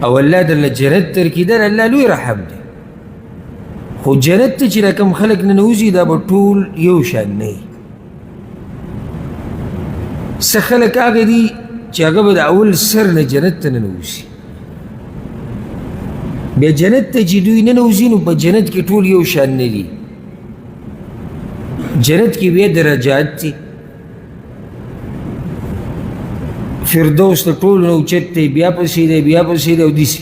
او الله درله جنت درکړي دا الله لوی رحم دی خو جنت ته چې دا کوم خلک ننوځي دا به ټول یو شان نه وي څه خلک هغه دي چې هغه به د اول سر نه جنت ته ننوځي بیا جنت ته چې دوی ننوځي نو په جنت کې ټول یو شان نه دي جنت کې بیا درجات دي فردوس ته ټول نه اوچت دی بیا پسې دی بیا پسې دی او داسې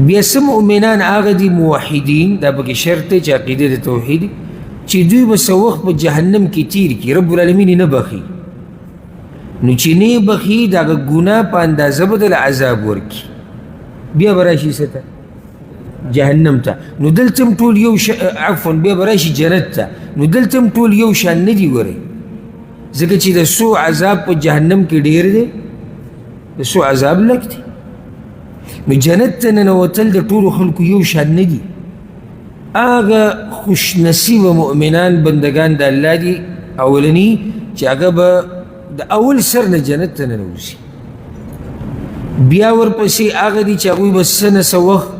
بیا څه مؤمنان هغه دي موحدین دا پکې شرط دی چې عقیده د توحید چې دوی به څه وخت په جهنم کې تیر کړي رب العالمین یې نه بخي نو چې نه یې بخي د هغه ګناه په اندازه به دله عذاب ورکړي بیا به راشي څه ته جهنم ته نو دلته هم ټول یو عفوا بیا به راشي جنت ته نو دلته هم ټول یو شان نه دي ګورئ ځکه چې د سو عذاب په جهنم کې ډېر دی د سو عذاب لږ دی نو جنت ته ننوتل د ټولو خلکو یو شان نه دي هغه خوش نصیبه مؤمنان بندگان د الله دي اولني چې هغه به د اول سر نه جنت ته ننوځي بیا ورپسې هغه دي چې هغوی به څه نه څه وخت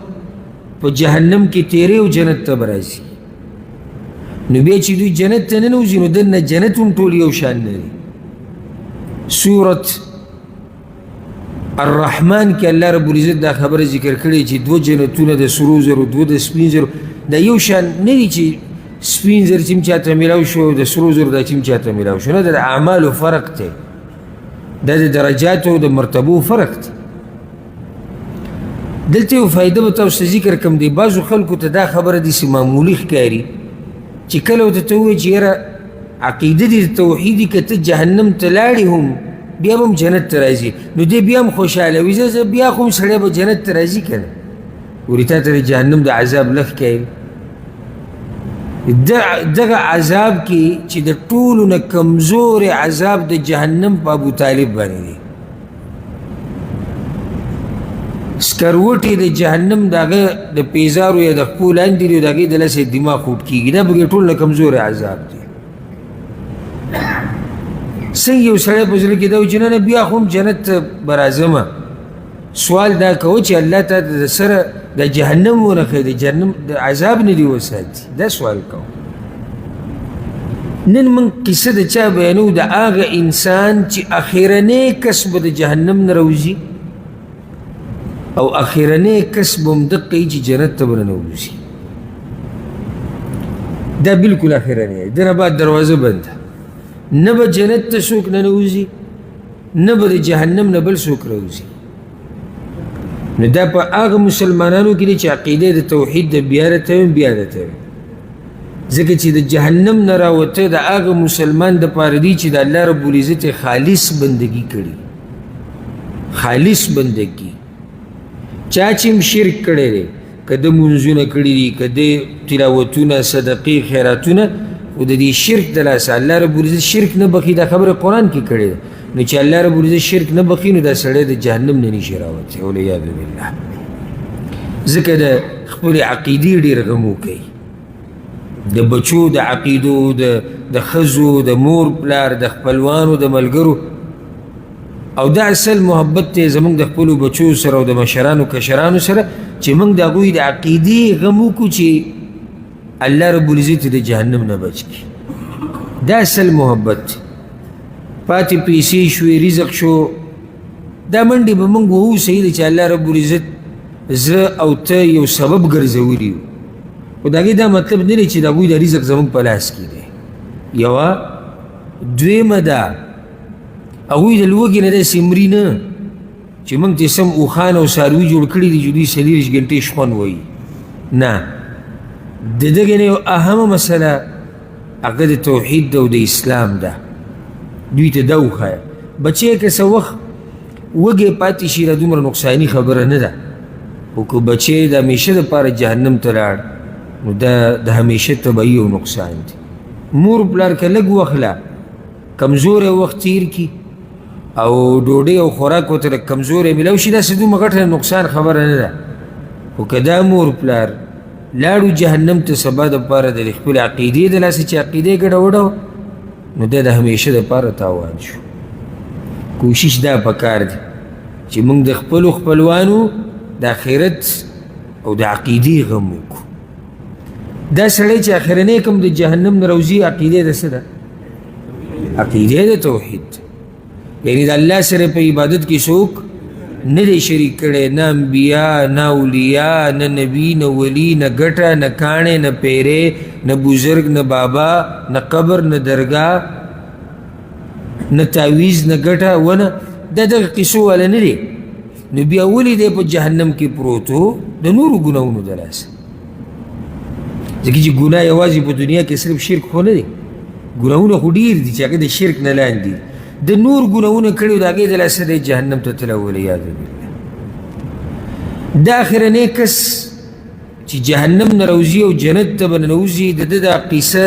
په جهنم کې تیرې او جنت ته به راځي نو بیا چې دوی جنت ته ننوځي نو دننه جنت هم ټول یو شان نه دی سورت الرحمن کې الله رب العزت دا خبره ذکر کړې چې دوه جنتونه د سرو زرو دوه د سپین زرو دا یو شان نه دي چې سپین زر چې چاته میلاو شو د سرو زرو دا چې چاته میلاو شو نه د اعمالو فرق دی دا د درجاتو د مرتبو فرق دی دلته یو فایده به تاسو ذکر کوم دی بعضو خلکو ته دا خبره داسې معمولي ښکاري چې کله ورته ته ووایي چې یاره عقیده دې د توحیدي که ته جهنم ته لاړې هم بیا به هم جنت ته راځي نو دی بیا هم خوشحاله وي زه بیا خو هم سړی به جنت ته راځي که نه ورې تا ته د جهنم د عذاب لږ کوي دغه عذاب کې چې د ټولو نه کمزور عذاب د جهنم په ابو طالب باندې دی سکروټې د جهنم د هغه د پیزارو یا د خپو لاندې دي د هغې د لسې دماغ خوټ کېږي دا پکې ټول نه کمزور عذاب دی څنګه یو سړی په زړه کې دا وي چې نه بیا خو هم جنت ته به راځمه سوال دا کوه چې الله ته د سره د جهنم ونه ښیي د جهنم د عذاب نه دي وساتي دا سوال کوه نن موږ کیسه د چا بیانو د هغه انسان چې اخرنی کس به د جهنم نه راوځي او اخرنی کس به هم دقه چې جنت ته به ننوځي دا بلکل اخرنی دی دنه بعد دروازه بنده نه به جنت ته څوک ننوځي نه به د جهنم نه بل څوک راوځي نو دا په هغه مسلمانانو کې دی چې عقیده د توحید د بیا راتوي بیا راتوي ځکه چې د جهنم نه راوته د هغه مسلمان دپاره دی چې د الله رب العزت خالص بندگی کړي خالص بندگی چا چې هم شرک کړی دی که د منځونه کړي دي که د تلاوتونه صدقې خیراتونه خو د دې شرک د لاسه الله رب العزت شرک نه بخي دا خبره قرآن کې کړې ده نو چې الله رب العزت شرک نه بخي نو دا سړی د جهنم نه نشي راوتی والعیاذ بالله ځکه د خپلې عقیدې ډېر غم وکوي د بچو د عقیدو د ښځو د مور پلار د خپلوانو د ملګرو او دا اصل محبت دی زمونږ د خپلو بچو سره او د مشرانو کشرانو سره چې موږ د هغوی د عقیدې غم وکړو چې الله رب العزت د جهنم نه بچ کړي دا اصل محبت پاتې پیسې شوې رزق شو دا منډې به موږ ووسئ چې الله رب العزت زه او ته یو سبب ګرځولي یو خو د هغې دا مطلب نه دی چې د هغوی د رزق زموږ په لاس کې دی یوه دویمه ده هغوی د لوږې نه داسې مري نه چې موږ ته سم اوښان او څاروي جوړ کړي دي چې دوی 40 ګنټې شخوند وایي نه د دغې نه یو اهمه مسله هغه د توحید ده او د اسلام ده دوی ته دا وښایه بچی که څه وخت وږی پاتې شي دا دومره نقصاني خبره نه ده خو که بچی د همیشه دپاره جهنم ته لاړ نو دا د همیشه طبعي او نقصان دی مور پلار که لږ وخت لا کمزوری وخت تیر کي او ډوډۍ او خوراک ورته لږ کمزوری میلاو شي داسې دومره غټه نقصان خبره نه ده خو که دا مور پلار لاړو جهنم ته سبا دپاره د خپل عقیدې د لاسه چې عقیدې ګډوډه نو دا د همیشه دپاره تاوان شو کوشش دا پکار دی چې موږ د خپلو خپلوانو د آخرت او د عقیدې غم وکړو. دا سړی چې اخرنی کوم د جهنم نه روځي عقیده د څه ده؟ عقیده د توحید، یعنی د الله سره په عبادت کې څوک نه دی شریک کړی، نه انبیا، نه اولیاء، نه نبی، نه ولی، نه ګټه، نه کاڼې، نه پیرې، نه بزرگ، نه بابا، نه قبر، نه درګاه، نه تعویز، نه ګټه ونه، دا دغه قصو والا نه دی. نو بیا ولې دی په جهنم کې پروت و؟ د نورو ګناهونو د لاسه. ځکه چې ګناه یوازې په دنیا کې صرف شرک خو نه دی، ګناهونه خو ډېر دي چې هغه د شرک نه لاندې دي. د نور ګناهونه کړي د هغې د لاسه دی جهنم ته تللی، والعیاذ بالله. دا اخرنی کس چې جهنم نه روځي او جنت ته به ننوځي، د ده دا قصه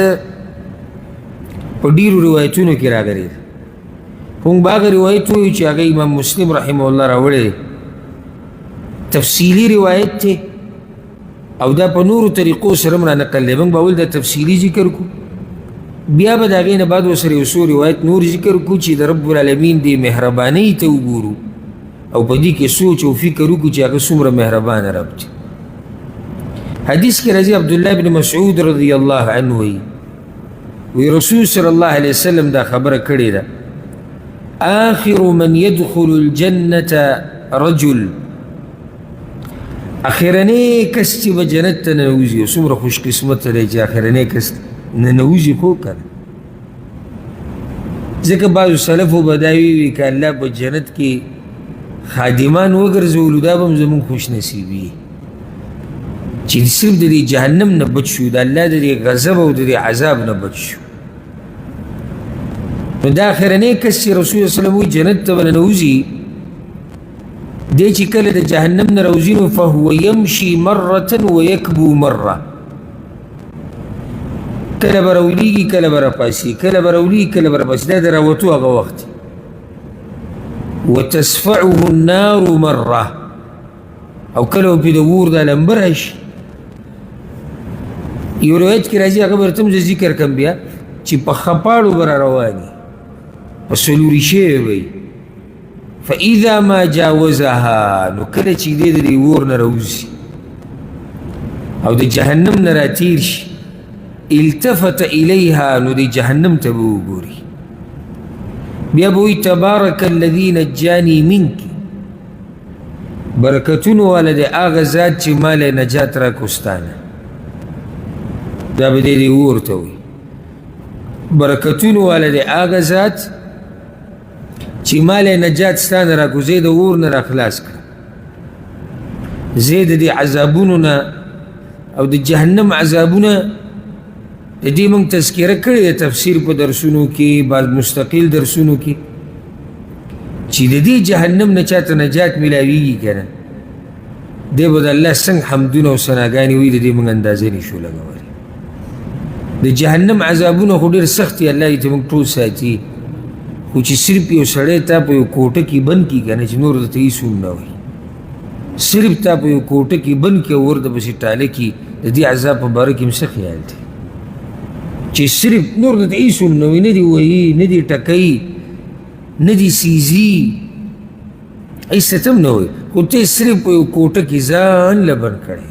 په ډېرو روایتونو کې راغلې ده. خو موږ به هغه روایت ووایو چې هغه امام مسلم رحمه الله راوړی دی، تفصیلي روایت دی او دا په نورو طریقو سره هم رانقل دی. موږ به اول دا تفصیلي ذکر کړو، بیا به د هغې نه بعد ورسره یو څو روایت نور ذکر کړو چې د رب العالمین دې مهربانۍ ته وګورو او په دې کې سوچ او فکر وکړو چې هغه څومره مهربانه رب دی. حدیث کې راځي عبدالله بن مسعود رضی الله عنه وی رسول صلی الله علیه وسلم دا خبره کړې ده: آخر من يدخل الجنة رجل، اخرنی کس چې به جنت ته ننوځي، او څومره خوش قسمت دی چې اخرنی کس ننوځي خو که نه. ځکه بعضو سلفو به دا ویوي که الله په جنت کې خادمان وګرځولو دا به هم زمونږ خوش نصیبي چې صرف د دې جهنم نه بچ شو، د الله د دې غضب او د دې عذاب نه بچ شو. نو دا اخرنی کس چې رسول الله صلی الله علیه وسلم وایي جنت ته به ننوځي، دی چې کله د جهنم نه روځي نو فهو یمشي مرة ویکبو مرة، کله به راولیږي کله به راپاسي، کله به راولیږي کله به راپاسي، دا د راوتو هغه وخت. وتسفعه النار مرة، او کله به پرې د اور دا لمبه راشي. یو روایت کې راځي، هغه به درته هم زه ذکر کړم بیا، چې په خپاړو به را رواني، په څلوري شوی وی. فاذا ما جاوزها، نو کله چې دی د دې اور نه راوځي او د جهنم نه راتیر شي، التفت الیها، نو د جهنم ته به وګوري، بیا به وایي تبارک الذي نجاني منک، برکتونو والا د هغه ذات چې ما له نجات راکړو ستانه. دا به دی د اور ته وایي برکتونو والا د هغه ذات چې ما له نجات ستانه راکړو، زه د اور نه راخلاص کړم، زه د دې عذابونو نه او د جهنم عذابونه د دې موږ تذکره کړې ده تفسیر په درسونو کې، بعض مستقل درسونو کې، چې د دې جهنم نه چاته نجات میلاویږي که نه، دی به د الله څنګه حمدونه او ثناګانې وایي، د دې موږ اندازه نشو لګولی. د جهنم عذابونه خو ډېر سخت دي، الله دې ته موږ ټول ساتي. خو چې صرف یو سړی تا په یو کوټه کې بند کړي که نه، چې نور درته هېڅ هم نه وایي، صرف تا په یو کوټه کې بند کړي او ورته پسې ټاله کړي، د دې عذاب په باره کې هم څه خیال دی چې صرف نور درته هېڅ هم نه وایي، نه دي وایي، نه دي ټکوي، نه دي سیزي، هېڅ ته هم نه وایي، خو ته صرف په یو کوټه کې ځان له بند کړی،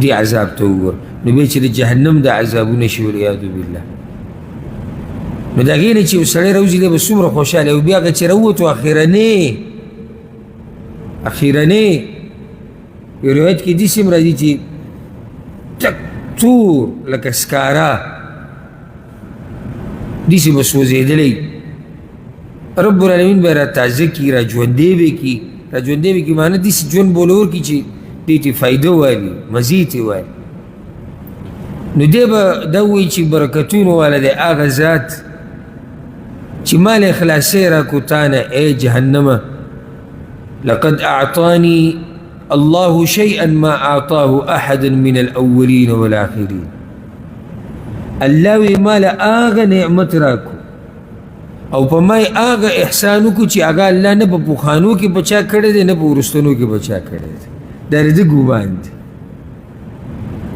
دې عذاب ته وګوره. نو بیا چې د جهنم د عذابونه شي، والعیاذ بالله، نو د هغې نه چې یو سړی راوځي دی به څومره خوشحاله وي. بیا هغه چې راووتو اخرنی یو روایت کې داسې هم راځي چې تک تور لکه سکاره داسې به سوځېدلی، رب العالمین به را تازه کړي، را ژوندی به کړي. را ژوندی به کړي معنی داسې ژوند به له ورکړي چې دې ته فایده والي، مزې ته وایي. نو دی به دا وایي چې برکتونو والا دی هغه ذات چې ما له خلاصۍ راکړو تا نه ای جهنمه، لقد اعطاني الله شيئا ما اعطاه احدا من الاولين والآخرين. الله وی ما له هغه نعمت راکړو او په ما یې هغه احسان وکړو چې هغه الله نه په پخوانو کې په چا کړی دی، نه په وروستنو کې په چا کړی دی. دا د ده ګمان دی،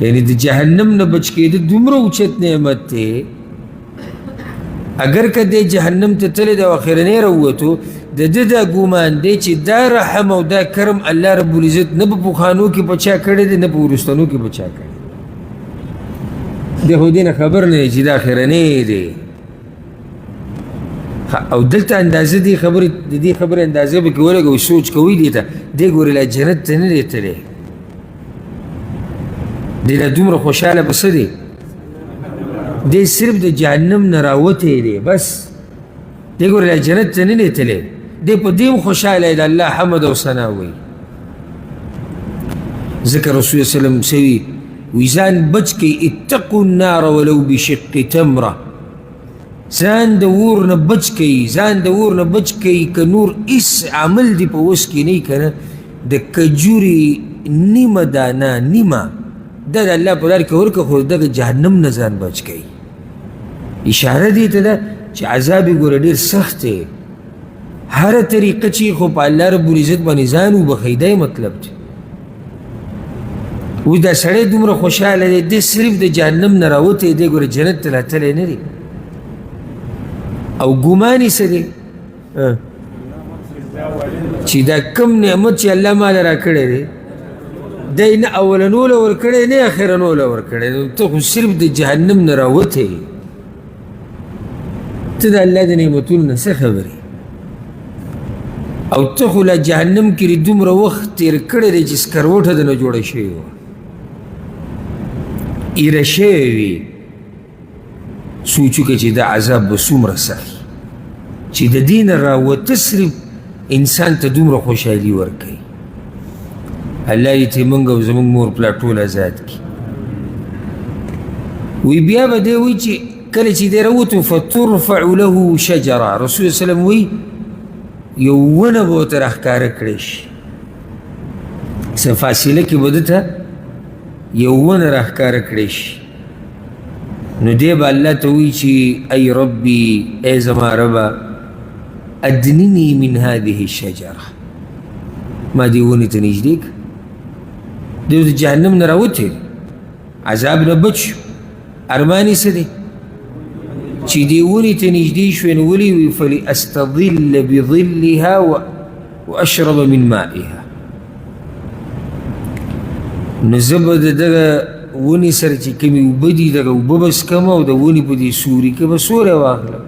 یعنی د جهنم نه بچ کېده دومره اوچت نعمت دی. اگر که دی جهنم ته تللی دی او اخرنی راووتو، د ده دا ګمان دی چې دا رحم او دا کرم الله رب العزت نه په پخوانو کې په چا کړی دی نه په وروستنو کې په چا کړی دی خو دې نه خبر نه دی چې دا اخرنی دی او دلته اندازه دې خبرې د دې خبرې اندازه به کې ولګوئ سوچ کوئ دې ته دې ګورې لا جنت ته نه دی تللی دې لا دومره خوشحاله به څه دی دې صرف د جهنم نه راوتی دی بس دې ګورې لا جنت ته نه دی تللی دې په دې هم خوشحاله دی د الله حمد او ثنا وایي ځکه رسول صلی الله علیه وسلم سوي وی ځان بچ کئ اتقوا النار ولو بشق تمره ځان د اور نه بچ کئ ځان د اور نه بچ کئ که نور هېڅ عمل دې په وس کې نه وي که نه د کجورې نیمه دانه نیمه دا د الله په لار کې ورکړه خو دغه جهنم نه ځان بچ کئ اشاره دې ته ده چې عذاب یې ګوره ډېر سخت دی هره طریقه چې خو په الله رب العزت باندې ځان وبخئ دا مطلب دی اوس دا سړی دومره خوشحاله دی دی صرف د جهنم نه راوتی دی ګوره جنت ته لا تلی نه دی او ګمان یې څه دی چې دا کم نعمت چې الله ماله راکړی دی دی نه اولنو له ورکړی نه اخرنو له ورکړی نو ته خو صرف د جهنم نه راوتی ته د الله د نعمتونو نه څه خبرې او ته خو لا جهنم کې دومره وخت تېر کړی دی چې سکروټه دنه جوړه شوې وه ایره شوې وي سوچ وکړه چې دا عذاب به څومره سخت چې د دې نه راوته صرف انسان ته دومره خوشحالي ورکوي الله دې ته موږ او زموږ مور پلار ټول آزاد کړي وی بیا به دی وایي چې کله چې دی راوتو فترفع له شجره رسول وسلم وایي یو ونه به ورته راښکاره کړی شي څه فاصله کې به ده ته یو ونه راښکاره کړی شي نو دی به الله ته وایي چې ای ربي ای زما ربه ادنني من هذه الشجره ما دې ونې ته نږدې کړه دی د جهنم نه راوتی عذاب نه بچ شو ارمان یې څه دی چې دې ونې ته نږدې شوې نو ولې وي فلأستظل بظلها واشرب من مائها نو زه به د دغه ونې سره چې کومې اوبه دي دغه اوبه به څکم او د ونې په دې سوري کې به سوری واخلم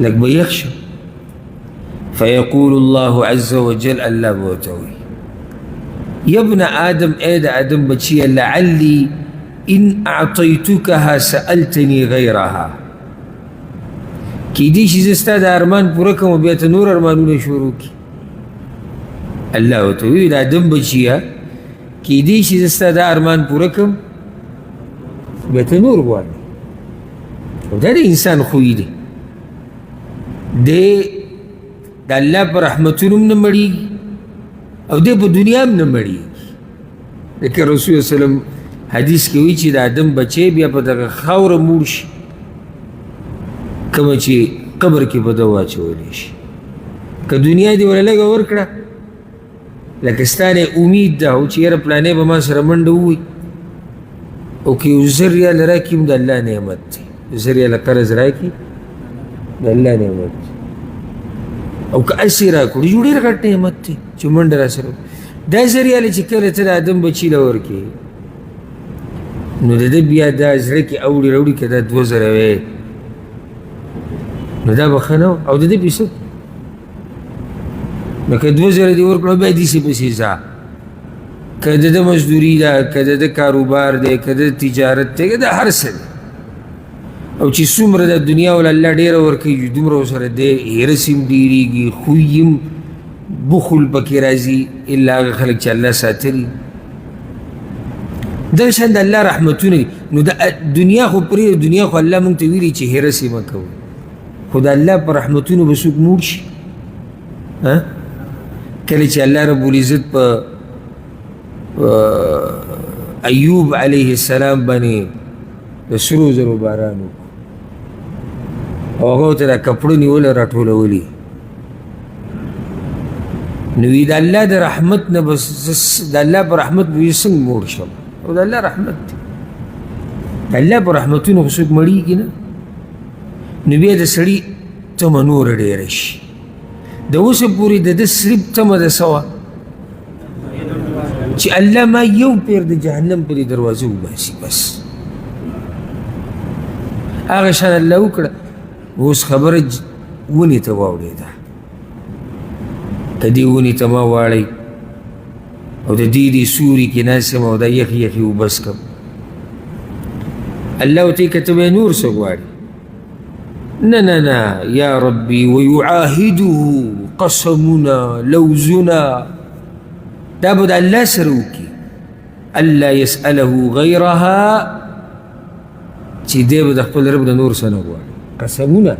لږ به یخ شم فیقول الله عز وجل الله به ورته وایي یا ابن آدم ای د آدم بچیه لعلی ان اعطیتکها سألتنی غیرها کیدای شي زه ستا د ارمان پوره کړم او بیا ته نور ارمانونه شروع کړي الله ورته وایي د آدم بچیه کیدای شي زه ستا د ارمان پوره کړم بیا ته نور غواړې او دا د انسان خوی دی دی د الله په رحمتونو هم نه مړېږي او دی په دنیا هم نه مړېږي لکه رسول وسلم حدیث کې وایي چې د آدم بچی بیا په دغه خاوره موړ شي کومه چې قبر کې به ده واچولی شي که دنیا دې وله لږه ورکړه لکه ستا نه امید ده او چې یاره پلانې به ما سره منډه ووایي او که یو زر ریاله راکړي هم د الله نعمت دی یو زر ریاله قرض راکړي د الله نعمت دی او که هسې راکړو یو ډېر غټ نعمت دی چې منډه را سره دا زر ریاله چې کله ته د آدم بچي له ورکړې نو د ده بیا دا زړه کې اوړي راوړي که دا 2000 وی نو دا به ښه نه او د ده پیسه نو که 2000 دې ورکړو بیا داسې پسې ځه که د ده مزدوري ده که د ده کاروبار دی که د تجارت دی که د هر څه دی او چې څومره د دنیا ول الله ډېره ورکوي دومره ورسره دی هرس هم ډېرېږي خوی هم بخل پکې راځي الا هغه خلک چې الله ساتلي دغه شان د الله رحمتونه دي نو د دنیا خو پرې دنیا خو الله موږ ته ویلي چې هرس یې مه کوئ خو د الله په رحمتونو به څوک موړ شي کله چې الله رب العزت په ایوب علیه السلام باندې د سرو زرو باران وکړو او هغه ورته دا کپړه نیوله راټولولي نو وی د الله د رحمت نه بس د الله په رحمت به یې څنګه موړ شم او د الله رحمت دی د الله په رحمتونو خو څوک مړېږي نه نو بیا د سړي تمه نوره ډېره شي د اوسه پورې د ده صرف تمه ده څه وه چې الله ما یو پیر د جهنم په دې دروازه وباسي بس هغه شان الله وکړه اوس خبره ونې ته واوړېده که دې ونې ته ما واړئ او د دې سوري کې ناست یم او دا یخې یخې وبس کړم الله ورته که ته به نور څه غواړي نه نه نه یا ربي ويعاهده قسمنا لوزنا دا به د الله سره وکړي الله يسأله غیرها چې دی به د خپل رب د نور څه نه غواړي قسمونه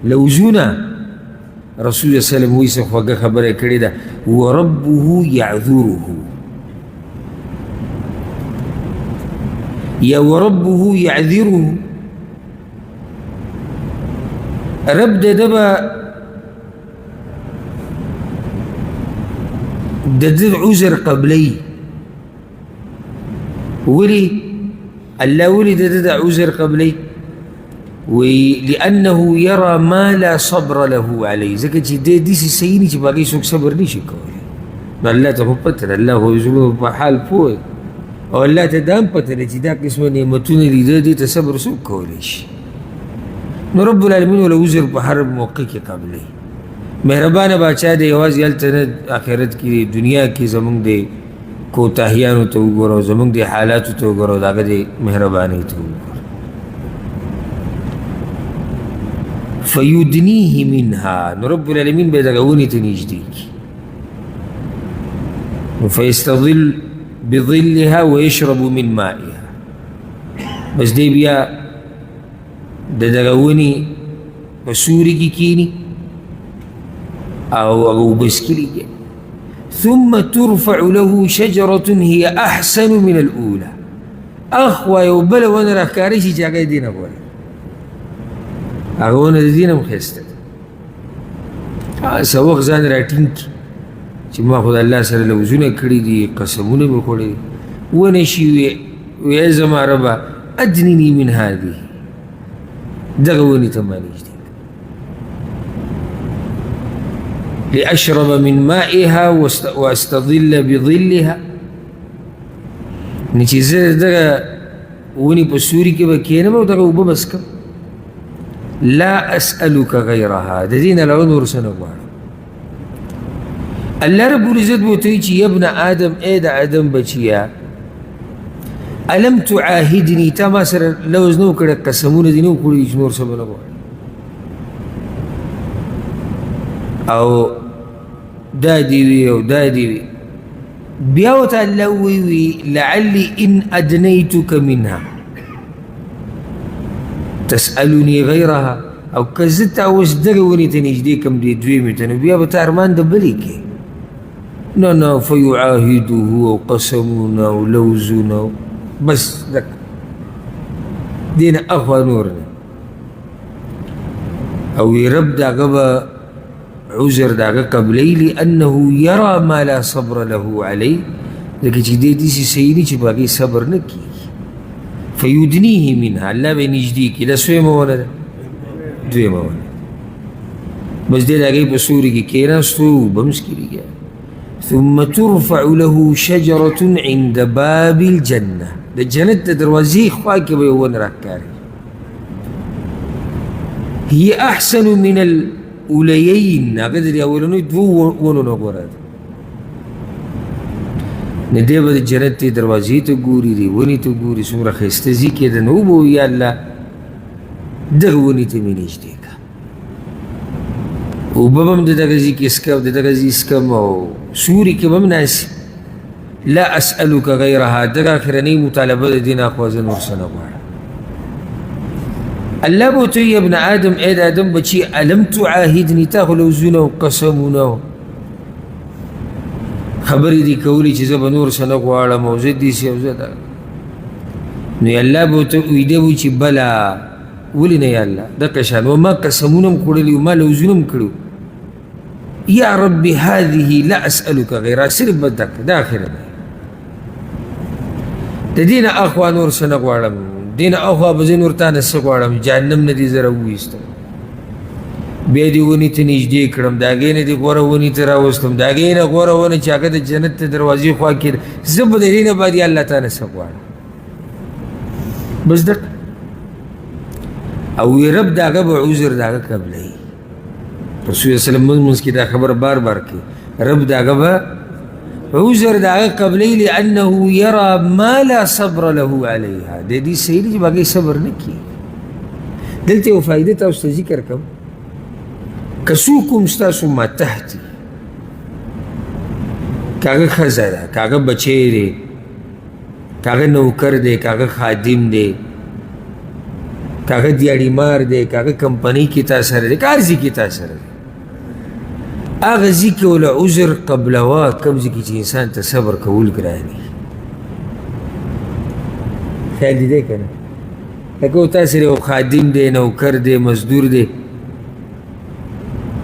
لوزونه رسول الله صلی الله علیه وسلم وایي څه خوږه خبره کړې ده وربه يعذره یا وربه يعذره رب د ده به د ده عذر قبلی ولي الله ولي د ده عذر قبلی لأنه يرى ما لا صبر له عليه ځکه چې دی داسې صحیح نه چې په هغې څوک صبر نشي کولی نو الله ته خو پته ده الله خو زموږ په حال پوه او الله ته دا هم پته ده چې دا قسمه نعمتونه لیده دې ته صبر څوک کولی شي نو رب العالمین ولا عذر په هر موقع کې قبلی مهربانه باچا دی یوازې هلته نه آخرت کې دنیا کې زموږ د کوتاهیانو ته وګوره او زموږ د حالاتو ته وګوره او د هغه د مهربانۍ ته وګوره فیدنیه منها نو رب العالمین به دغه ونې ته نږدې کړي فیستظل بظلها ویشرب من مائها بس دی بیا د دغه ونې په سوري کې کینی او هغه اوبه څښلي ثم ترفع له شجرة هي أحسن من الأولى أخوة یو بله ونه راښکاره شي چې هغه یې دې نه غواړي هغه ونه د دې نه هم ښایسته ده څه وخت ځان راټینګ کړي چې ما خو د الله سره لوزونه کړي دي قسمونه مې خوړي ونه شي وی زما ربه أدنني من هذه دغه ونې ته ما نږدې لأشرب من مائها واستظل بظلها نه چې زه دغه ونې په سوري کې به کښېنم او دغه اوبه به څښم لا أسألك غیرها د دې نه علاوه نور څه نه غواړم الله رب العزت به ورته وایي چې یا ابن آدم ای د آدم بچیه ألم تعاهدني تا ما سره لوز نه وکړه قسمونه دې نه وکړي چې نور څه به نه غواړم او دا دی وی او دا دی وی بیا ورته الله وی لعلي إن أدنيتك منها تسألني غیرها او که زه تا اوس دغه ونې ته نږدې کړم دې دویمې ته نو بیا به ته ارمان د بلې کې نه نه فیعاهده او قسمونه او لوزونه بس دک دې نه اخوا نور نه او وی رب د هغه به عذر د هغه قبلی لأنه یرى ما لا صبر له علیه ځکه چې دې داسې صحیح دي چې په هغې صبر نه کېږي فیدنیه منها الله به یې نږدې کړي دا څویمه ونه ده دویمه ونه بس دی د هغې په سوري کې کېناستو اوبه هم څښلي ثم ترفع له شجرة عند باب الجنة د جنت د دروازې خوا کې به یې ونه راښکاري هي أحسن من الأوليين هغه د اولنیو دوو ونو نه غوره ده نه دی به د جنت دې دروازې ته ګوري دې ونې ته ګوري څومره ښایسته ځي کې ده نو به یا الله دغه ونې ته مې نږدې کړه اوبه به هم د دغه ځي کې څښم د دغه ځي څښم او سوري کې به هم ناست لا أسألك غیرها دغه اخرنۍ مطالبه د دې نه اخوا زه نور څه نه غواړم الله به ورته ابن آدم ای د آدم بچي ألم تعاهدني تا خو لوزونه او قسمونه خبرې دي کولې چې زه به نور څه نه غواړم او زه داسې او زه دا نو الله به ورته ویده وي چې بله ولې نه یا الله دقه شان وما قسمونه هم خوړلي وما لوزونه هم کړي یا رب هذه لا أسألك غیرها صرف به دا اخره ده د دې نه اخوا نور څه نه غواړم دې نه اخوا به زه نور تا نه څه غواړم جهنم نه دې زه راوویستم بیا دې ونې ته نږدې کړم د هغې نه دې غوره ونې ته راوستم د هغې نه غوره ونه چې هغه د جنت د دروازې خوا کې ده زه به د دې نه بعد یا الله تعالی څه غواړم بس دقه او وی رب د هغه به عذر د هغه قبلوي رسول الله صلی منځ کې دا خبره بار بار کوي رب د هغه به عذر د هغه قبلوي لانه یرى ما لا صبر له علیها د دې صحیح دی چې باقي صبر نه کوي دلته یو فایده تاسو ته ذکر کوم که څوک هم ستاسو ماتحتي که هغه ښځه ده که هغه بچی دی که هغه نوکر دی که هغه خادم دی که هغه دیاړي مار دی که هغه کمپنۍ کې تا سره دی که هر ځای کې تا سره دی هغه ځای کې وله عذر قبلوه کوم ځای کې چې انسان ته صبر کول ګران وي خیال دې دی که نه لکه تا سره یو خادم دی نوکر دی مزدور دی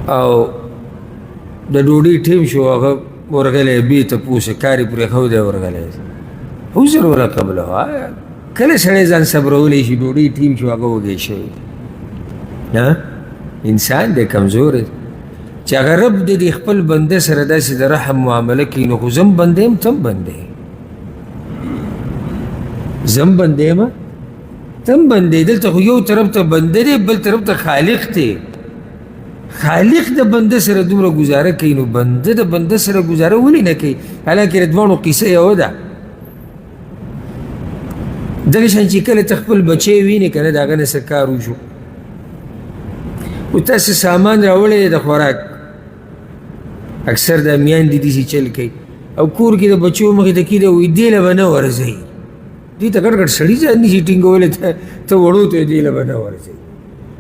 او د ډوډۍ ټیم شو هغه ورغلی بې تپوسه کار یې پرېښودی ورغلی عذر وله قبلوه کله سړی ځان صبرولی شي ډوډۍ ټیم شو هغه وږی شوی انسان دی کمزور دی چې هغه رب د دې خپل بنده سره داسې د رحم معامله کوي نو خو زم بنده یم تم بنده یې زم بنده یم تم بنده یې دلته خو یو طرف ته بنده دی بل طرف ته خالق دی خالق د بنده سره دومره ګزاره کوي نو بنده د بنده سره ګزاره ولې نه کوي حالانکې د دواړو قصه یو ده دغه شان چې کله ته خپل بچی وینې که نه د هغه نه څه کار وشو او تاسې سامان راوړی دی د خوراک اکثر د میاندې داسې چل کوي او کور کې د بچو مخې ته کېده وایي دې له به نه ورځئ دې ته ګډ ګډ سړي ځان نشي ټینګولی ته وړو ته دې له به نه ورځئ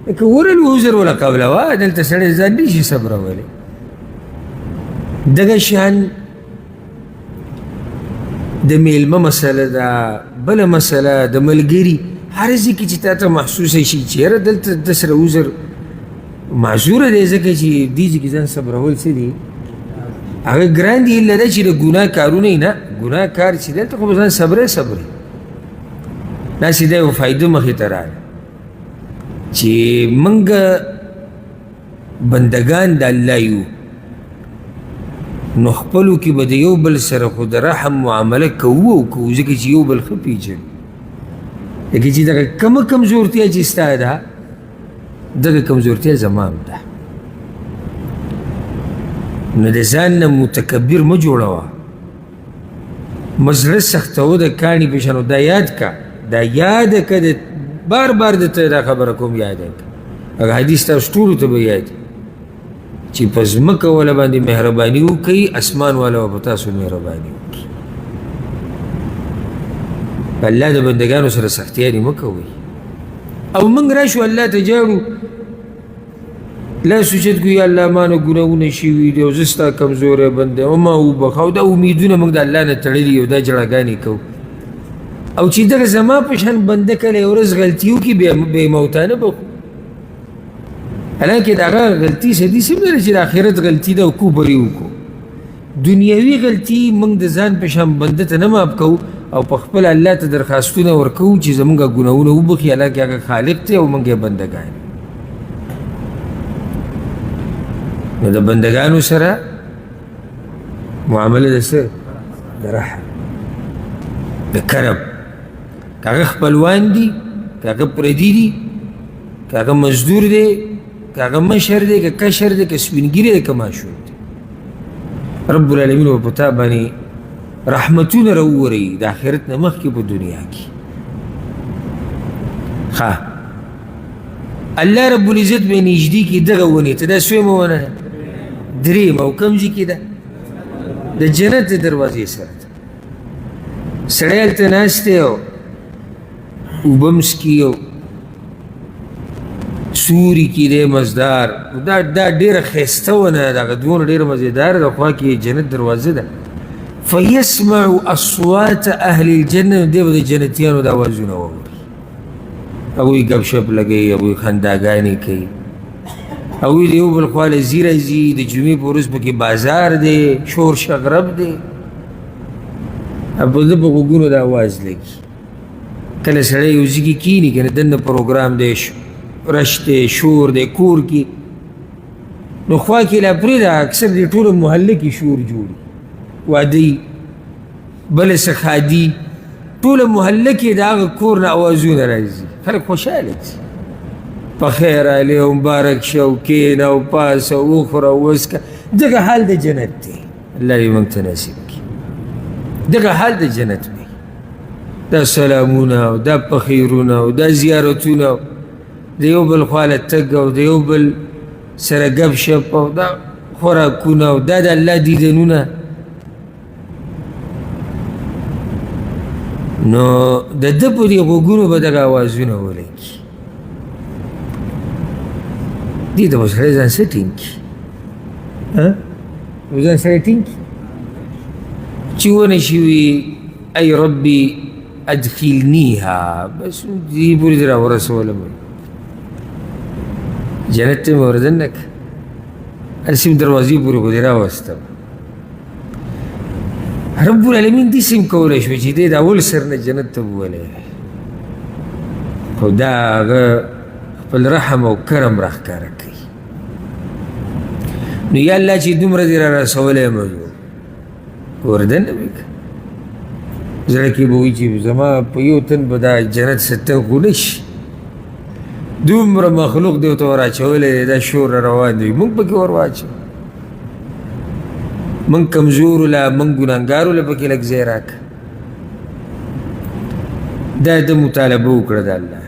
لکه ورل عذر وله قبلوه دلته سړی ځان نشي صبرولی دغه شان د میلمه مسله ده بله مسله د ملګري هر ځای کې چې تا ته محسوسه شي چې یاره دلته د سره عذر معذوره دی ځکه چې دې ځای کې ځان صبرول څه دي هغه ګران دي الا دا چې د ګناه کارونه یې نه ګناه کار چې دلته خو به ځان صبرې داسې دا یو فایده مخې ته راغله چې موږ بندګان د الله یو نو خپلو کې به د یو بل سره خو د رحم معامله کوو او کوو ځکه چې یو بل ښه پېژنو لکه چې دغه کومه کمزورتیا چې ستا ده دغه کمزورتیا زما هم ده نو د ځان نه متکبر مه جوړوه مه زړه سختوه د کاڼي په شان دا یاد که دا یاده که د بار بار درته دا خبره کوم یاده که هغه حدیث تاسو ټولو ته به یاد چې په ځمکه والا باندې مهرباني وکړي اسمان والا به په تاسو مهرباني وکړي الله د بندګانو سره سختیانې مه کوئ او موږ راشو الله ته جاړو لا سوچت کوي یا الله ما نه ګناهونه شوي دي او زه ستا کمزوری بنده یم ما وبخه او دا امیدونه موږ د الله نه تړلي او دا جړاګانې کوو او چې دغه زما په شان بنده کله یو ورځ غلطي وکړي بې موتانه بخو حالانکې د هغه غلطي سدیسې هم نه چې د آخرت غلطي ده او کوبر یې وکړو دنیوي غلطي موږ د ځان په شان بنده ته نه ماف کوو او په خپل الله ته درخواستونه ورکوو چې زموږ ګناهونه وبخي حالانکې هغه خالق دی او موږ یې بندګان نو د بندګانو سره معامله د څه د رحم د کرم که هغه خپلوان دي که هغه پردي دي که هغه مزدور دی که هغه مشر دی که کشر دی که سپینګیری دی که ماشوم دی رب العالمین به په تا باندې رحمتونه راوورئ د آخرت نه مخکې په دنیا کې ښه الله رب العزت به نږدې کړي دغه ونې ته دا سویمه ونه ده درېیمه او کوم ځای کې ده د جنت د دروازې سره ده سړی هلته ناست دی او اوبه هم څکي او سوري کې دی مزدار دا ډېره ښایسته ونه ده هغه دونه ډېره مزېداره ده خوا کې جنت دروازه ده فیسمع اصوات اهل الجنه دی به د جنتیانو د اوازونه واوري هغوی ګپ شپ لګوي هغوی خنداګانې کوي هغوی د یو بل خوا له ځي راځي د جمعې په ورځ پکې بازار دی شور شغرب دی په ده په غوږونو د اواز لګي کله سړی یو ځای کې کښېني که نه دننه پروګرام دی رش دی شور دی کور کې نو خوا کې لا پرېږده اکثر دې ټوله محله کې شور جوړي وادي بل څه ښادي ټوله محله کې د هغه کور نه اوازونه راځي خلک خوشحاله دي په خیر علي او مبارک شه او کښېنه او پاسه او وخوره او وڅښه دغه حال د جنت دی الله دې موږ ته نصیب کړي دغه حال د جنت دی دا سلامونه او دا پخیرونه او دا زیارتونه د یو بل خواله تګ او د یو بل سره ګپ شپ او دا خوراکونه او دا د الله دیدنونه نو د ده په دې غوږونو به دغه اوازونه ولګي دې ته به سړی ځان څه ټینګ کړي ځان سړی ټینګ کړي چې ونه شي وي ای ربي ادخلنیها بس دې پورې دې راورسولم جنت ته مې وردننه کړه هسې م دروازې پورې خو دې راوستم رب العالمین دې سم کولی شو چې دې د اول سر نه جنت ته بولی خو دا هغه خپل رحم او کرم راښکاره کوي نو یا الله چې دومره دې را رسولی یم وردننه مې کړه زړه کې به وایي چې زما په یو تن به دا جنت ستن خو نه شي دومره مخلوق دې ورته وراچولی دی دا شور را روان دی موږ پکې ور واچو من کمزورو له من ګناهګارو له پکې لږ ځای راکړه دا د مطالبه وکړه د الله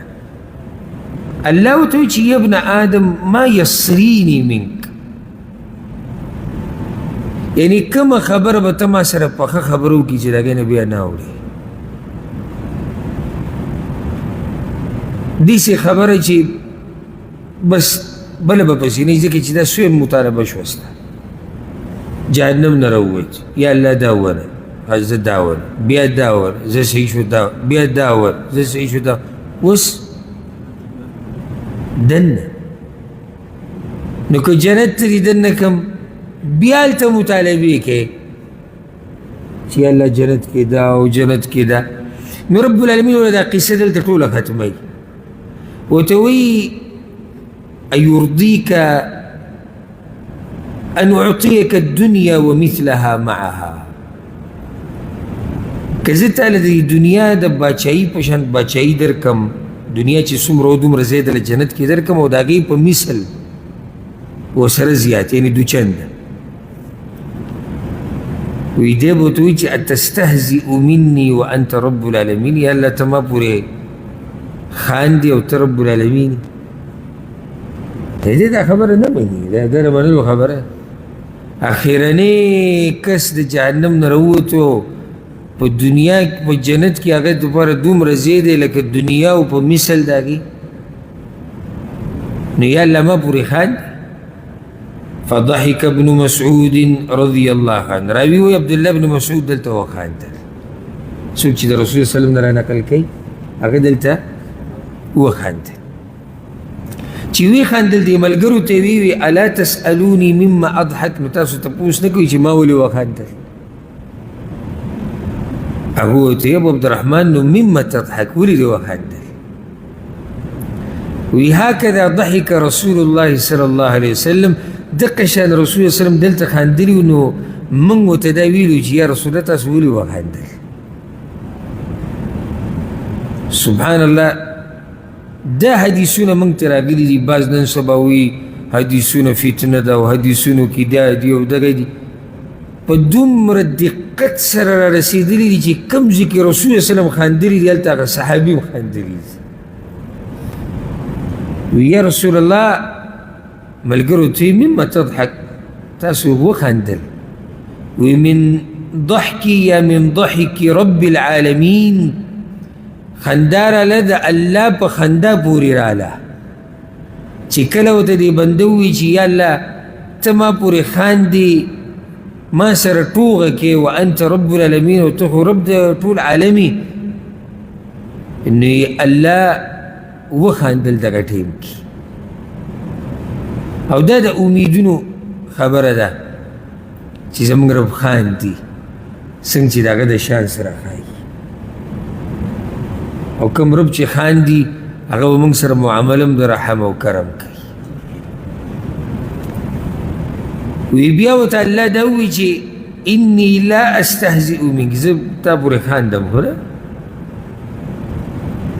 الله ورته وایي چې یا ابن آدم ما یصریني منک یعنی کومه خبره به ته ما سره پخه خبره وکړي چې د هغې نه بیا نه اورې داسې خبره چې بس بله به پسې نه ځکه چې دا سویم مطالبه شوه ستا جهنم نه راووت یا الله دا ونه زه دا ونه بیا دا ونه زه صحیح شو دا بیا دا ونه زه صحیح شو دا اوس دننه نو که جنت ته دې دننه کم بیا هلته مطالبې کوې چې یا الله جنت کې دا او جنت کې دا نو رب العالمین ولا دا قصه دلته ټوله ختموي ورته وایي أيرضيك أن أعطيك الدنيا ومثلها معها که زه تاله د دنیا د باچایي په شان باچایي درکم دنیا چې څومره دومره زیاده جنت کې درکم او د هغې په مثل ورسره زیات یعنې دوچنده وی دی به ورته وایي چې اتستهزئ مني وانت رب العالمین یا الله ته ما پورې خاندي او ته رب العالمین دې دا خبره نه مني دا د نه منلو خبره اخرنی کس د جهنم نه راووتو په دنیا په جنت کې هغه دپاره دومره ځای دی لکه دنیا او په مثل د هغې نو یا الله ما پورې خاندي فضحك ابن مسعود رضي الله عنه راوي وي عبد الله بن مسعود دلته وخاندل څوک چې د رسول صلی الله علیه وسلم نه رانقل کوي هغه دلته وخاندل چې وی خاندل دې ملګرو ته وی الا تسألوني مما اضحك نو تاسو تپوس نه کوئ چې ما ولې وخاندل هغه ورته ابو عبد الرحمن نو مما تضحك ولې دې وخاندل وی هكذا ضحك رسول الله صلى الله عليه وسلم دقه شان رسول الله صلی الله علیه وسلم دلته خاندلی نو موږ ورته دا ویلو چې یا رسول الله تاسو ولې وخاندل سبحان الله دا حدیثونه موږ ته راغلي دي بعض نن سبا وایي حدیثونه فتنه ده او حدیثونو کې دا دي او دغه دي په دومره دقت سره را رسېدلي دي چې کوم ځای کې رسول الله صلی الله علیه وسلم خاندلي دي هلته هغه صحابي هم خاندلي دي وی یا رسول الله ملګرو ته مما تضحك تاسو وخاندل وی من ضحكي یا من ضحك رب العالمین خندا راله د الله په خندا پورې راله چې کله ورته دې بنده ووایي چې یا الله ته ما پورې خاندي ما سره ټوغه کې وانت رب العالمین او ته خو رب د ټول عالمي نو الله وخاندل دغه ټیم کې او دا د امیدونو خبره ده چې زموږ رب خاندي څنګه چې د هغه د شان سره ښایي او کوم رب چې خاندي هغه به موږ سره معامله هم د رحم او کرم کوي وی بیا ورته الله دا ووایي چې انی لا استهزئ منک، زه تا پورې خاندم خو نه،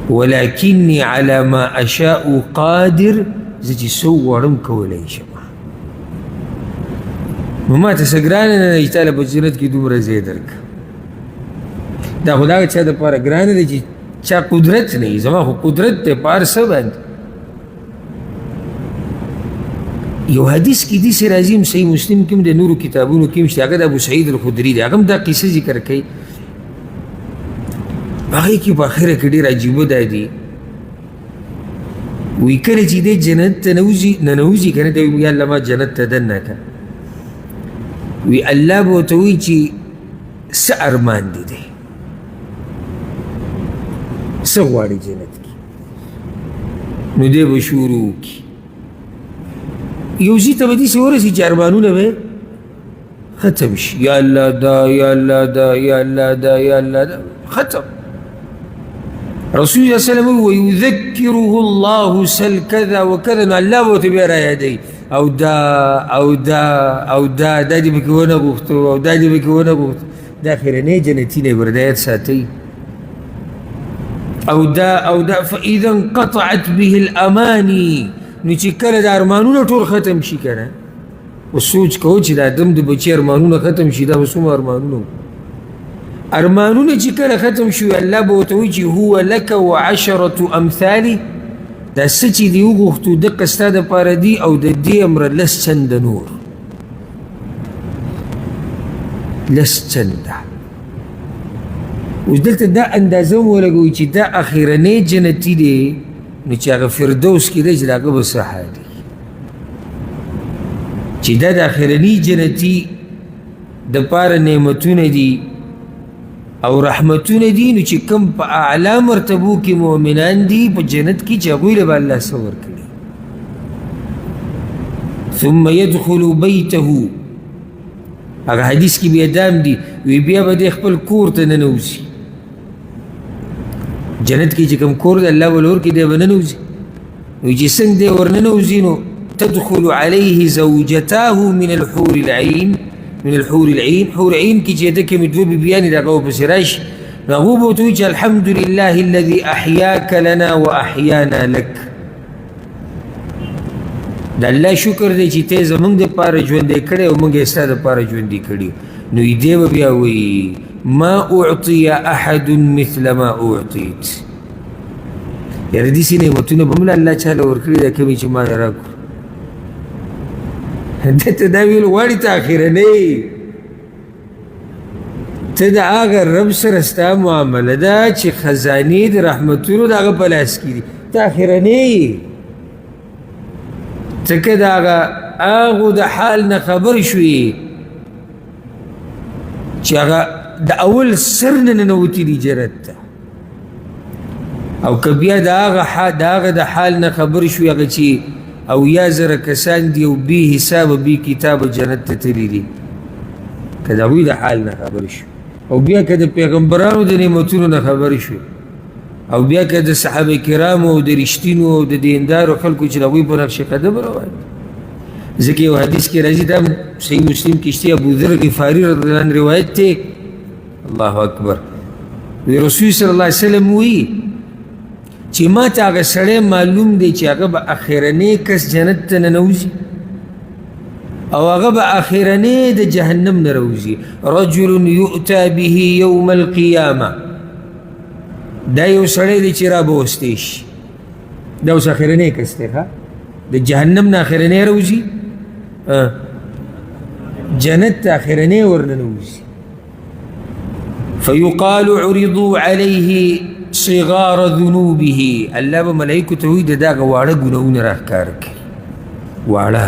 ولکنی علی ما اشاء قادر، زه چې څه وغواړم کولی شم. نو ما ته څه ګرانه نه ده چې تا له په جنت کې دومره ځای درکړه. دا خو د هغه چا دپاره ګرانه ده چې چا قدرت نه وي، زما خو قدرت دی په هر څه باندې. یو حدیث کې داسې راځي، صحیح مسلم کې هم د نورو کتابونو کې هم شته، هغه د ابو سعید الخدري دی، هغه هم دا قصه ذکر کوي. هغې کې په اخره کې ډېر عجیبه دا دي، وی کله چې دی جنت ته ننوځي که نه، ته وي یا الله ما جنت ته دننه کړه، وی الله به ورته وایي چې څه ارمان دې دی، څه غواړې جنت کې؟ نو دی به شروع وکړي، یو ځای ته به داسې ورسي چې ارمانونه به ختم شي، یا الله دا یا الله دا یا الله دا یا الله دا، ختم. رسول الله صلی الله علیه وسلم ویذکره الله سل کذا وکذا، نو الله به ورته بیا رایادوي، او دا او دا او دا دا دې پکې ونه غوښتو او دا دې پکې ونه غوښتو، دا اخرنی جنتي دی، ګوره دا یاد ساتئ. او دا او دا فاذا انقطعت به الاماني، نو چې کله د ارمانونه ټول ختم شي که نه، و سوچ کوو چې د آدم د بچي ارمانونه ختم شي، دا به څومره ارمانونه ارمانونه چې کله ختم شي، الله به ورته وایي چې هو لک وعشرة امثالي، دا څه چې دې وغوښتو دقه ستا دپاره دي، او د دې امره لس چنده نور، لس چنده. اوس دلته دا اندازه هم ولګوئ چې دا اخرنی جنتي دی، نو چې هغه فردوس کې دی چې د هغه به څه حال وي، چې دا د اخرني جنتي دپاره نعمتونه دي او رحمتونه دي، نو چې کوم په اعلی مرتبو کې مؤمنان دي په جنت کې، چې هغوی له به الله څه ورکړي. ثم يدخل بیته، هغه حدیث کې بیا دام دي، وی بیا به دی خپل کور ته ننوځي. جنت کې چې کوم کور دی الله به له ورکړي، دی به ننوځي. وی چې څنګه دی ورننوځي، نو تدخل علیه زوجتاه من الحور العین، من الحور العین، حور عین کې چې ده کومې دوه بیبیانې د هغه ورپسې راشي، نو هغو به ورته وایي چې الحمد لله الذي احیاک لنا واحیانا لک، د الله شکر دی چې ته زمونږ دپاره ژوندی کړی او موږ یې ستا دپاره ژوندي کړي. نو دی به بیا وایي ما اعطي احد مثل ما اعطیت، یاره داسې نعمتونه به هم الله چاله ورکړي دا کومې چې ما یې راکړو. ده ته دا ویل غواړي ته اخرنی، ته د هغه رب سره ستا معامله ده چې خزانې د رحمتونو د هغه په لاس کې دي، ته اخرنی ته که د هغو د حال نه خبر شوې چې هغه د اول سر نه ننوتي دي جنت ته، او که بیا د هغه د حال نه خبر شوې هغه چې او یا زره کسان دي او بی حساب بی کتاب جنت ته تللی دي، که د هغوی د حال نه خبر شو، او بیا که د پیغمبرانو د نعمتونو نه خبر شو، او بیا که د صحابه کرامو او د رښتینو او د دیندارو خلکو چې د هغوی په نقش قدم روان دي. ځکه یو حدیث کې راځي، دا صحیح مسلم کې شته، ابو ذر غفاري رضی الله عنه روایت دی، الله اکبر، وی رسول صلی الله علیه وسلم وی چې ما ته هغه سړی معلوم دی چې هغه به اخرنی کس جنت ته ننوځي او هغه به اخرنی د جهنم نه راوځي. رجل یؤتی به یوم القیامه، دا یو سړی دی چې را به وستی شي، دا اوس اخرنی کس دی، د جهنم نه اخرنی راوځي، جنت ته اخرنی ورننوځي. فیقال عرضوا علیه صغار ذنوبه، الله به ملائکو ته وایي د دا هغه واړه ګناهونه راښکاره کړي، واړه،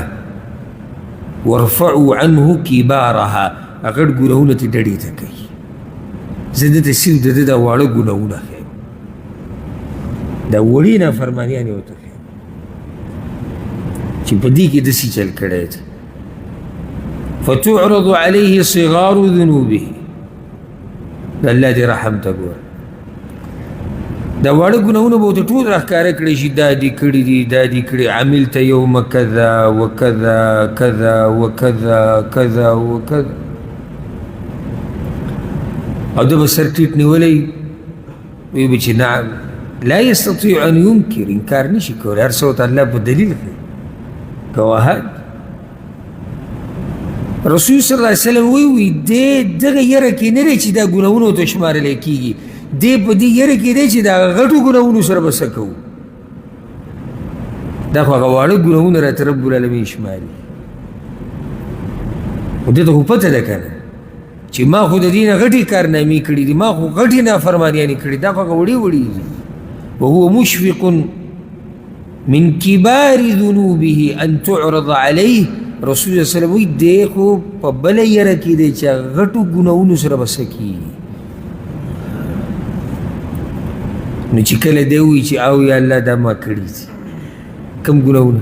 ورفعوا عنه کبارها، هغه غټ ګناهونه ته ډډې ته کوي، زه دته صرف د ده دا واړه ګناهونه ښیم، دا وړې نافرمانیانې ورته ښیم چې په دې کې داسې چل کړی دی. فتعرض علیه صغار ذنوبه، د الله دې رحم ته ګوره، دا واړه ګناهونه به ورته ټول راښکاره کړی شي دا دې کړي دي دا دې کړي عملت یوم کذا وکذا کذا وکذا کذا وکذا او ده به سر ټیټ نیولی وی به چې نعم لا یستطیع ان ینکر انکار نشي کولی هر څه ورته الله په دلیل ښیي گواهان رسول صلی الله علیه وسلم وی دې دغه یره کې نه دی چې دا ګناهونه ورته شمارلی کېږي دې په دې یره کې دی چې دا غټو ګناهونو سره به څه کوو دا خو هغه واړه ګناهونه راته رب العالمین شماري خو دې ته خو پته ده که نه چې ما خو د دې نه غټې کارنامې کړي دي ما خو غټې نافرمانیانې کړي دا خو هغه وړې وړې دي وهو مشفق من کبار ذنوبه ان تعرض علیه رسول الله صلی الله علیه وسلم وایي دی خو په بله یره کې دی چې غټو ګناهونو سره به څه کېږي نو چې کله دی وایي چې او یا الله دا ما کړي دي کوم ګناهونه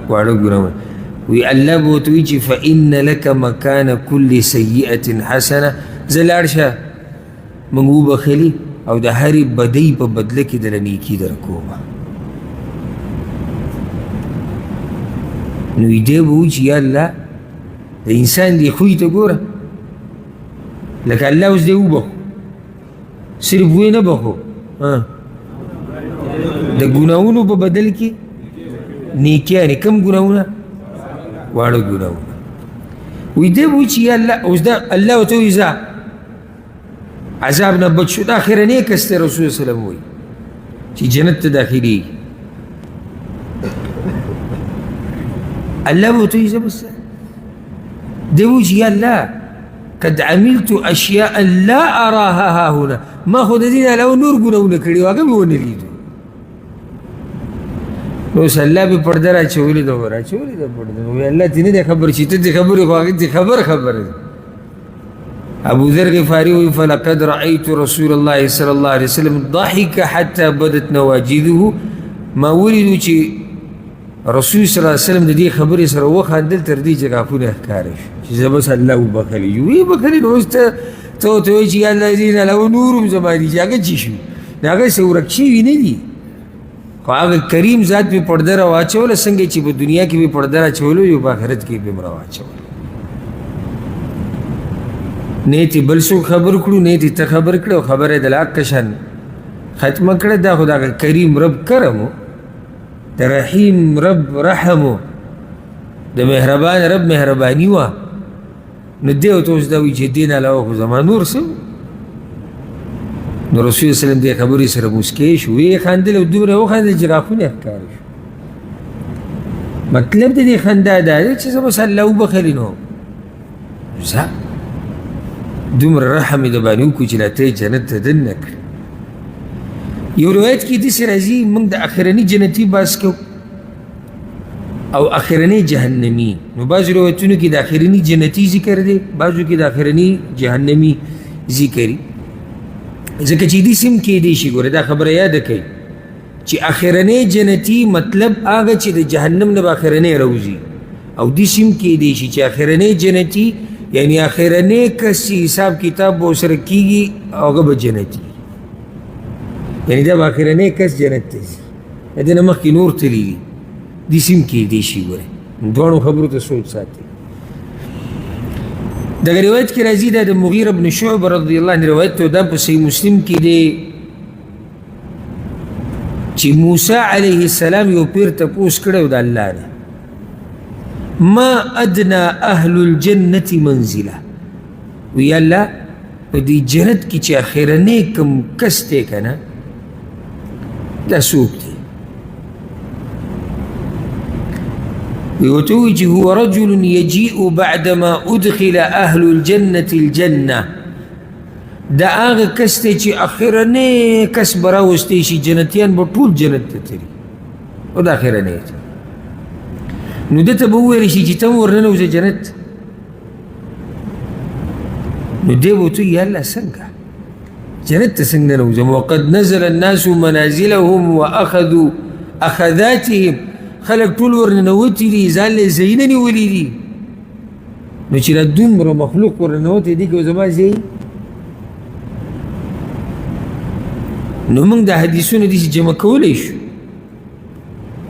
واړه ګناهونه وی الله به ورته وایي چې فإن لك مکان کل سیئة حسنه زه لاړ شه موږ وبخلي او د هرې بدۍ په بدله کې دله نیکي درکومه نو دی به وایي چې یا الله د انسان دې خوی ته ګوره لکه الله اوس دی وبخو صرف وی نه بخو د ګناهونو په بدل کې نیکیانې کم ګناهونه واړه ګناهونه وی دی به وایي چې یا الله اوس دا الله ورته وایي ځه عذاب نه بچ شو دا اخرنی کس ته رسول صلی الله علیه وسلم وایي چې جنت ته داخلېږي الله به ورته وایي زه بس دی وایي چې یا الله قد عملت اشیاء لا اراها ها هنا ما خو د دې نه علاوه نور ګناهونه کړي وو هغه مې ونه لیدو نو اوس الله به پرده راچولې ده راچولې ده پرده وایي الله ته نه دی خبر چې ته دې خبرې خو هغې ته خبره ده ابو ذر غفاري وی فلقد رأيت رسول الله صلى الله عليه وسلم ضحك حتى بدت نواجذه ما ولیدو چې رسول صلی الله علیه وسلم د دې خبرې سره وخندل تر دې چې غاښونه ښکاره شو چې زه بس الله وبخلي وی بخلي نو اوس ته ورته وایي چې یا الله دې نه علاوه نور هم زما دي چې هغه څه شو د هغه څه ورک شوي نه دي خو هغه کریم ذات مې پرده راواچوله څنګه چې په دنیا کې مې پرده راچولو یو په آخرت کې به مې راواچوله نه تی بل څوک خبر کړو نه تی ته خبر کړو خبره د لاک شان ختمه کړه دا خو د کریم رب کرمو د رحیم رب رحمو د مهربان رب مهرباني وه نو دی ورته اوس دا وایي چې دې نه علاوه خو زما نور څه نو رسول صلی الله علیه وسلم دې خبرې سره موسکی شو ویې خندل او دومره وخندل چې غاښونه یې ښکاره شو مطلب د دې خندا دا دی چې زه بس الله وبخلي نو ځه دومره رحم یې د باندې وکړو چې لا ته یې جنت ته دننه کړي یو روایت کې داسې راځي موږ د اخرني جنتي بحث کوو او اخرني جهنمي نو بعضو روایتونو کې د اخرني جنتي ذکر دی بعضو کې د اخرني جهنمي ذکر ځکه چې دې سم کېدی شي ګوره دا خبره یاده کوي چې اخرني جنتي مطلب هغه چې د جهنم نه به اخرنی راوځي او دې سم کېدی شي چې اخرني جنتي یعنی اخرنی کس چې حساب کتاب به ورسره کېږي هغه به جنتي یعنی دا به اخرنی کس جنت ته ځي د دې نه مخکې نور تللي دي دې سم کېدی شي ګوره دواړو خبرو ته سوچ ساتئ دغه روایت کې راځي دا د مغیره بن شعبه رضی الله عنه روایت ته دا په صحیح مسلم کې دی چې موسی علیه السلام یو پیر تپوس کړی و د الله نه ما ادنا اهل الجنة منزله وی الله په دې جنت کې چې اخرنی کوم کس دی که نه دا څوک دی ويوتوج هو رجل يجيء بعدما أدخل أهل الجنة الجنة دا آغا کسته چې اخرنی کس براوستی شي جنتیان به ټول جنت ته تلي او دا اخرنی نو دته به وویل شي چې ته ورننوځه جنت نو دی به ورته یا الله څنګه جنت ته څنګه ننوځم وقد نزل الناس منازلهم واخذوا اخذاتهم خلق ټول ورننوتي دي ځان له ځایونه نیولي دي نو چې دا دومره مخلوق ورننوتی دي که زما ځای نو موږ دا حدیثونه داسې جمع کولی شو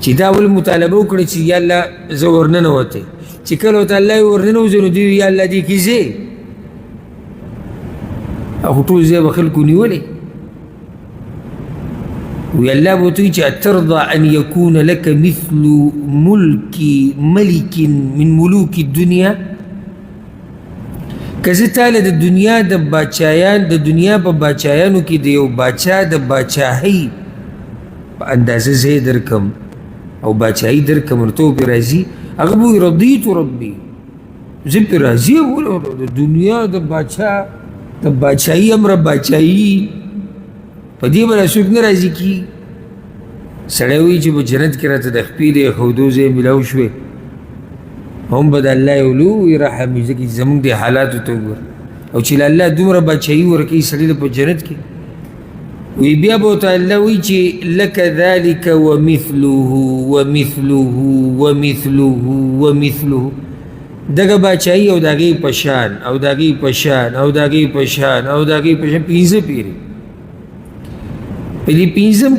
چې دا ول مطالبه وکړه چې یا الله زه ورننوتی چې کله ورته الله یې ورننوځي نو دوی یا الله دې کې ځې خو ټول ځای به خلکو نیولی وی الله به ورته وایي چې اترضى ان یکون لک مثل ملک ملک من ملوک الدنیا که زه تاله د دنیا د باچایان د دنیا په باچایانو کې د یو باچا د باچاهۍ په اندازه زه یې درکم او باچاهۍ درکم نو ته پرې راځي هغه به وایي رضیت ربي زه پرې راضي یم د دنیا د باچا د باچاهۍ امره باچاهي په دې به څوک نه راضي کي سړی وایي چې په جنت کې راته د خپې د ښودو ځای میلاو شوې هم به د الله یو لوی رحم وي ځکه چې زموږ دې حالاتو ته وګوره او چې له الله دومره بادشاهي ورکوي سړي ته په جنت کې وی بیا به ورته الله وایي چې لکه ذلک ومثله ومثله ومثله ومثله دغه بادشاهي او د هغې په شان او د هغې په شان او د هغې په شان او د هغې په شان پنځه پیرې په دې پنځم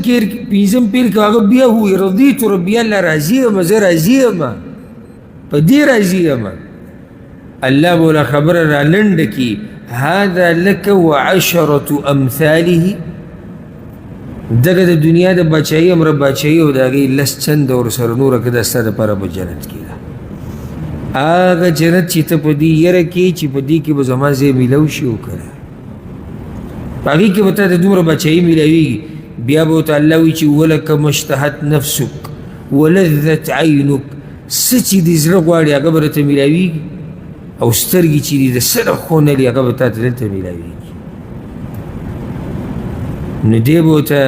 پیر کې هغه بیا وایي رضیت ربي الله راضي یم زه راضي یم په دې راضي یم الله به له خبره را لنډه کي هذا لك وعشرة امثاله دغه د دنیا د باچاهي امره باچاهي او د هغې لس چنده ورسره نوره که دا ستا دپاره په جنت کې ده هغه جنت چې ته په دې یره کې چې په دې کې به زما ځای میلاو شي او که نه په هغې کې به تا ته دومره باچاهي میلاویږي بیا به ورته الله وایي چې ولک مشتهت نفسک ولذت عینک څه چې دې زړه غواړي هغه به راته میلاویږي او سترګې چې دې د څه نه خونلي هغه به تا ته دلته میلاویږي نو دی به ورته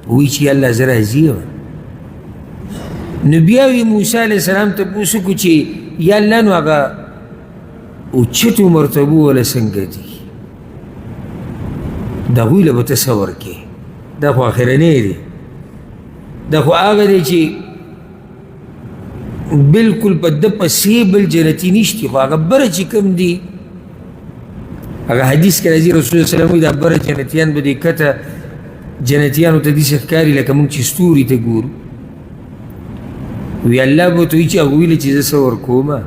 وایي چې الله زه راضي یم نو بیا وی موسی علیه السلام تپوس وکړو چې یا الله نو هغه اوچتو مرتبو والا څنګه دي د هغوی له به ته څه ورکې دا خو اخرنی دی دا خو هغه دی چې بالکل په ده پسې بل جنتي نشتي خو هغه بره چې کوم دي هغه حدیث کې راځي رسول الله سلام وایي دا بره جنتیان به دې کته جنتیانو ته داسې ښکاري لکه موږ چې ستوري ته ګورو وی الله به ورته وایي چې هغوی له چې زه څه ورکومه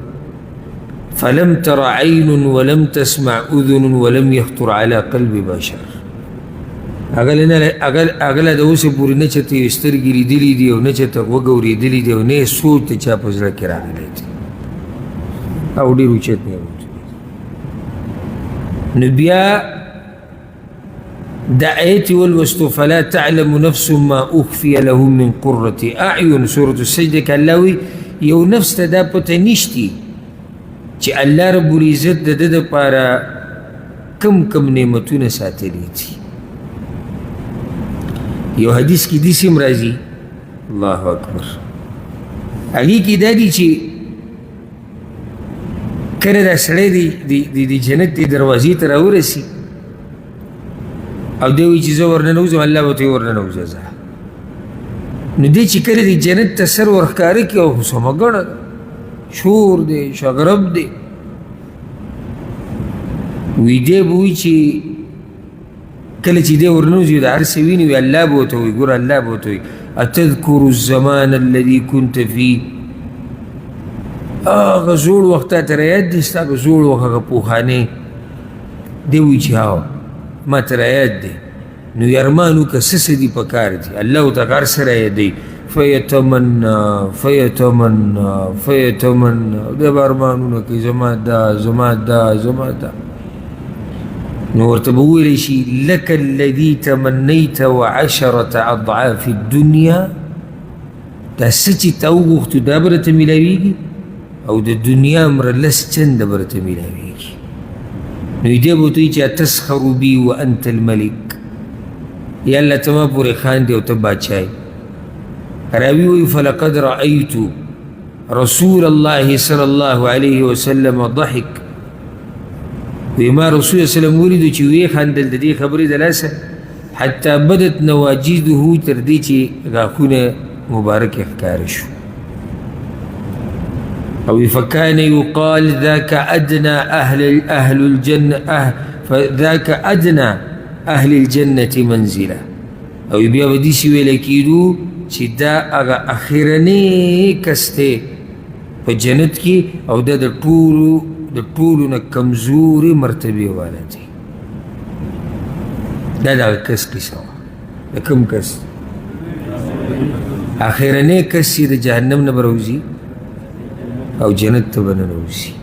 فلم تر عین ولم تسمع اذن ولم یخطر على قلب بشر هغه له د اوسې پورې نه چېرته یو سترګې لیدلي دي او نه چېرته غوږ اورېدلي دي او نه یې سوچ د چا په زړه کې راغلی دی او ډېر اوچت نعمت نو بیا دا آیت ولوستو فلا تعلم نفس ما اخفي لهم من قرة اعین سورة السجده کې الله وایي یو نفس ته دا پته نشتي چې الله رب العزت د ده دپاره کم نعمتونه ساتلي دي یو حدیث کې داسې هم راځي الله اکبر هغې کې دا دي چې کله دا سړی د جنت د دروازې ته راورسي او دی وایي چې زه ورننوځم الله به ورته وایي ورننوځه ځه نو دی چې کله د جنت ته سر ورښکاره کړي او سمه ګڼه ده شور دی شغرب دی وی دی به وایي چې کله چې دی ورنوځي د هر څه ویني وي الله به ورته وایي ګوره الله به ورته وایي اتذکر الزمان الذي كنت فيه هغه زوړ وخت تاته رایاد دی ستا هغه زوړ وخت هغه پوخانې دی وایي چې هاو ما ته رایاد دی نو یرمان وکړه څه څه دي په کار دي الله ورته هر څه رایادوي فیتمنا دی به ارمانونه کوي زما دا زما دا زما دا نو ورته به وویلی شي لک الذي تمنیت وعشرة اضعاف الدنیا دا څه چې تا وغوښتو دا به راته میلاویږي او د دنیا مره لس چنده به راته میلاویږي نو دی به ورته وایي چې اتسخر بي وانت الملک یا الله ته ما پورې خاندې او ته باچا یې راوي وایي فلقد رأیت رسول الله صلی الله علیه وسلم ضحک وی ما رسول الله سلم ولیدو چې ویې خندل د دې خبرې د لاسه حتی بدت نواجذه تر دې چې غاښونه مبارک ښکاره شو او فکان یقال ذاک ادنى اهل الجنه فذاك ادنى اهل الجنه منزله او بیا به داسې ویلی کېدو چې دا هغه اخرنی کس دی په جنت کې او دا د ټولو نه کمزورې مرتبې والا دی. دا د هغه کس قصه وه. د کوم کس؟ اخرنی کس چې د جهنم نه به راوځي او جنت ته به ننوځي.